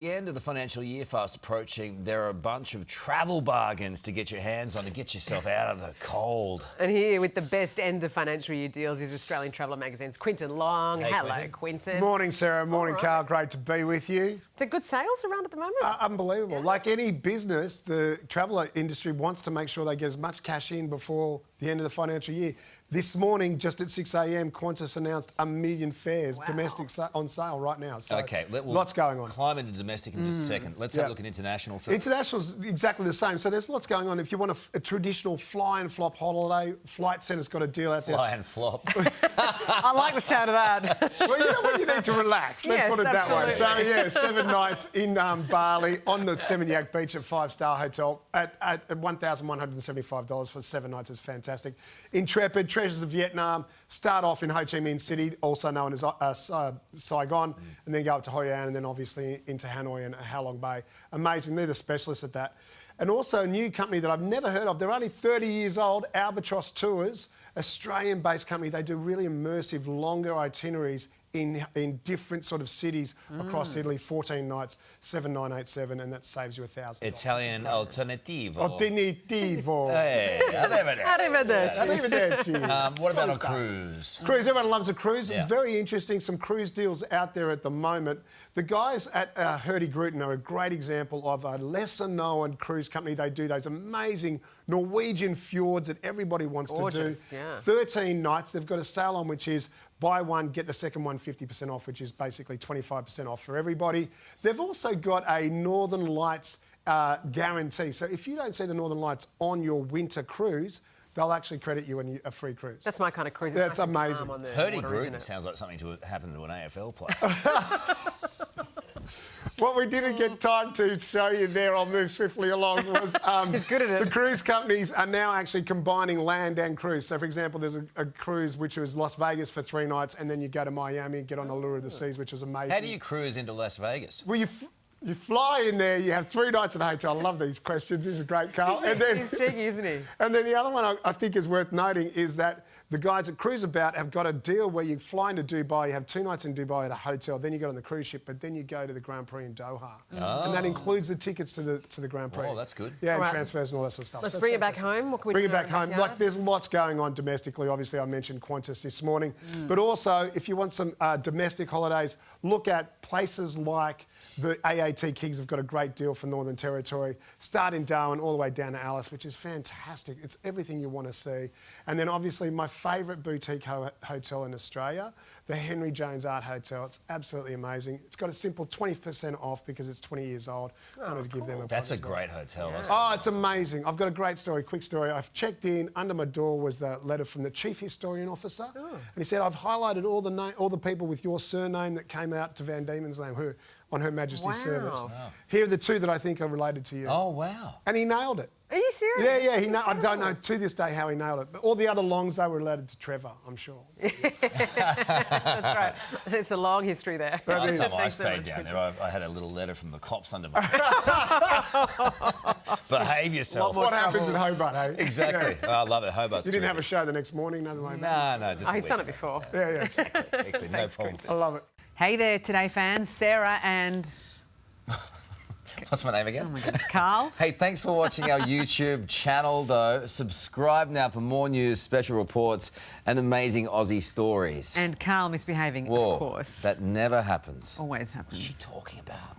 The end of the financial year fast approaching. There are a bunch of travel bargains to get your hands on to get yourself out of the cold. And here with the best end of financial year deals is Australian Traveller Magazine's Quinton Long. Hey, Hello, Quinton. Quinton. Morning, Sarah. Morning, All right. Carl. Great to be with you. The good sales around at the moment? Unbelievable. Yeah. Like any business, the travel industry wants to make sure they get as much cash in before the end of the financial year. This morning, just at 6 a.m, Qantas announced 1 million fares, Wow. domestic on sale right now. So Okay, lots going on. Climb into domestic in just a second. Let's have a look at international first. International's exactly the same. So there's lots going on. If you want a traditional fly and flop holiday, Flight Centre's got a deal out there. Fly and flop. I like the sound of that. Well, you know when you need to relax. Let's Yes, put it that way. So, absolutely. yeah, 7 nights in Bali on the Seminyak Beach at 5-star hotel at $1,175 for 7 nights is fantastic. Intrepid, Treasures of Vietnam, start off in Ho Chi Minh City, also known as Saigon, and then go up to Hoi An and then obviously into Hanoi and Halong Bay. Amazing. They're the specialists at that. And also a new company that I've never heard of. They're only 30 years old, Albatross Tours, Australian-based company. They do really immersive, longer itineraries in different sort of cities across Italy, 14 nights, 7,987, and that saves you $1,000. Italian alternativo. Alternativo. Hey, Arrivederci. Arrivederci. what about a cruise? Cruise, everyone loves a cruise. Yeah. Very interesting, some cruise deals out there at the moment. The guys at Hurtigruten are a great example of a lesser-known cruise company. They do those amazing Norwegian fjords that everybody wants Gorgeous, to do. yeah. 13 nights. They've got a sale on which is buy one, get the second one 50% off, which is basically 25% off for everybody. They've also got a Northern Lights guarantee. So if you don't see the Northern Lights on your winter cruise, they'll actually credit you a free cruise. That's my kind of cruise. It's That's nice and calm amazing. on the water, isn't Hurtigruten it? sounds like something to happen to an AFL player. What we didn't get time to show you there, I'll move swiftly along, was He's good at it. the cruise companies are now actually combining land and cruise. So, for example, there's a cruise which was Las Vegas for 3 nights, and then you go to Miami, get on Allure of the Seas, which was amazing. How do you cruise into Las Vegas? Well, you fly in there, you have 3 nights at a hotel. I love these questions. This is great, Carl. He's cheeky, isn't he? And then the other one I think is worth noting is that the guys at Cruise About have got a deal where you fly into Dubai, you have 2 nights in Dubai at a hotel, then you go on the cruise ship, but then you go to the Grand Prix in Doha. And that includes the tickets to the Grand Prix. Oh, that's good. Yeah, and Right. transfers and all that sort of stuff. Let's So bring it's it back fantastic. home. What can we Bring do it back in our home. backyard? Like, there's lots going on domestically. Obviously, I mentioned Qantas this morning. But also, if you want some domestic holidays, look at places like the AAT Kings have got a great deal for Northern Territory. Start in Darwin all the way down to Alice, which is fantastic. It's everything you want to see. And then obviously my favourite boutique hotel in Australia, the Henry Jones Art Hotel. It's absolutely amazing. It's got a simple 20% off because it's 20 years old. I wanted to give them a That's a plug as well. great hotel. That's Oh, it's amazing. I've got a great story, quick story. I've checked in. Under my door was the letter from the Chief Historian Officer. And he said, I've highlighted all the people with your surname that came out to Van Diemen's Land on Her Majesty's Wow. service. Wow. Here are the 2 that I think are related to you. Oh, wow. And he nailed it. Are you serious? Yeah, yeah. That's I don't know incredible. to this day how he nailed it. But all the other longs, they were related to Trevor, I'm sure. That's right. There's a long history there. Last time I Thanks so stayed much, down Quinton. there, I had a little letter from the cops under my... Behave yourself. What happens in Hobart, eh? Exactly. Oh, I love it. Hobart's You didn't have a terrific. show the next morning, no way. No, just Oh, he's a done it week. before. Yeah, yeah. Excellent, no problem. I love it. Hey there, Today fans. Sarah and What's my name again? oh my goodness, Carl. Hey, thanks for watching our YouTube channel, though. Subscribe now for more news, special reports, and amazing Aussie stories. And Carl misbehaving, Whoa, of course. that never happens. Always What's she happens. talking about?